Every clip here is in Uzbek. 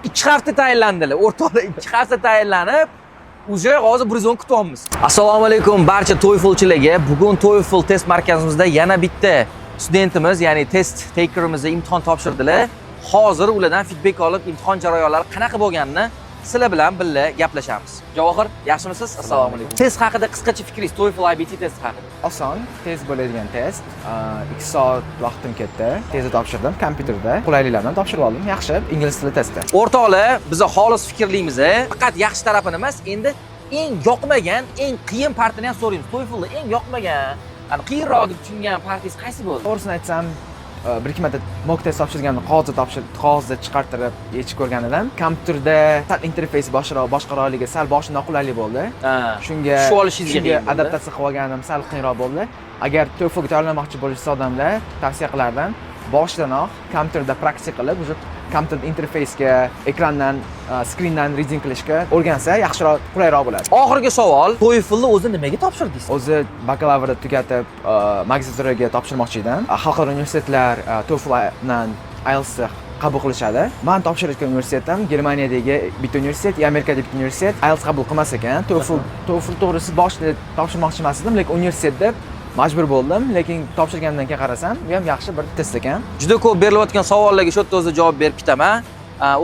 2 hafta tayinlandilar. O'rtoqlar 2 hafta tayinlanib, уже hozir 110 kutyapmiz. Assalomu alaykum barcha TOEFLchilarga. Bugun TOEFL test markazimizda yana bitta studentimiz, ya'ni test takerimiz imtihon topshirdilar. Hozir ulardan feedback olib, imtihon jarayonlari qanaqa bo'lganini sizlar bilan birga gaplashamiz. Javohir, yaxshimisiz? Assalomu alaykum. Test haqida qisqacha fikringiz, TOEFL IBT test haqida. Oson, tez bo'ladigan test. 2 soat vaqtim ketdi. Tezda topshirdim, kompyuterda. Qulayliklar bilan topshirib oldim. Yaxshi, ingliz tili testi. O'rtoqlar, biz xolis fikrlimiz, faqat yaxshi tarafini emas, endi eng yoqmagan, eng qiyin partini ham so'raymiz. TOEFLda eng yoqmagan, qiyinroq deb tushungan partiyasi qaysi bo'ldi? To'g'risini aytsam, bir-ikki marta mock test topshirganimda qog'ozda chiqartirib yechib ko'rgan edim. Kompyuterda sal interfeysi boshqaroqligi sal boshida noqulaylik bo'ldi. Shunga adaptatsiya qilib olganim sal qiyinroq bo'ldi. Agar TOEFLga tayyorlanmoqchi bo'lishsa odamlar, tavsiya qilardim. Boshidanoq kompyuterda praktika qilib, o'sha kompyuter interfeysga, ekrandan, skrindan reading qilishga o'rgansa, yaxshiroq, qulayroq bo'ladi. Oxirgi savol, TOEFLni o'zi nimaga topshirdingiz? O'zi bakalavrni tugatib, magistraturaga topshirmoqchi edim. Xalqaro universitetlar TOEFLdan IELTSni qabul qilishadi. Men topshirayotgan universitetim Germaniyadagi bitta universitet, Amerikadagi bitta universitet IELTS qabul qilmas ekan. TOEFL to'g'risi boshida topshirmoqchi emas edim, lekin universitetda majbur bo'ldim, lekin topshirgandan keyin qarasam, bu ham yaxshi bir test ekan. Juda ko'p berilayotgan savollarga shu yerda o'zi javob berib ketaman.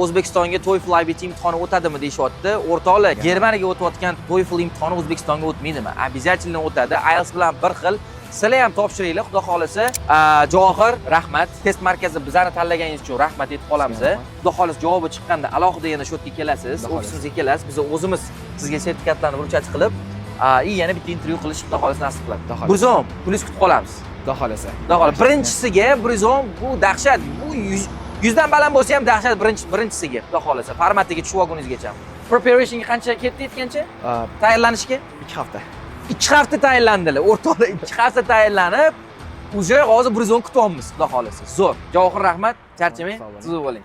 O'zbekistonga TOEFL IBT imtihoni o'tadimi deyishyapti. O'rtoqlar, Germaniyaga o'tayotgan TOEFL imtihoni O'zbekistonga o'tmaydimi? Обязательно o'tadi. IELTS bilan bir xil. Sizlar ham topshiringlar, xudo xolasa. Javohir, rahmat. Test markazi bizani tanlaganingiz uchun rahmat aytib qolamiz. Xudo xolasa javobi chiqqanda alohida yana shu yerga kelasiz, ofisimizga kelasiz. Biz o'zimiz sizga sertifikatlarni vruchать qilib, yana bitta intervyu qilish xudo xolasa nasib qiladi. Burzom, pulni kutib qolamiz. Xudo xolasa. Xudo xolasa. Birinchisiga burzom, bu dahshat. Bu 100 dan baland bo'lsa ham dahshat birinchisiga. Xudo xolasa. Formatiga tushib olguningizgacha. Preparationga qancha ketdi aytgancha? Tayyorlanishga 2 hafta. 2 hafta tayinlandilar. O'rtoqlar 2 hafta tayinlanib, уже hozir 110 kutyapmiz, xudo xolasa. Zo'r. Javohir, rahmat. Charchamang. Siz bo'ling.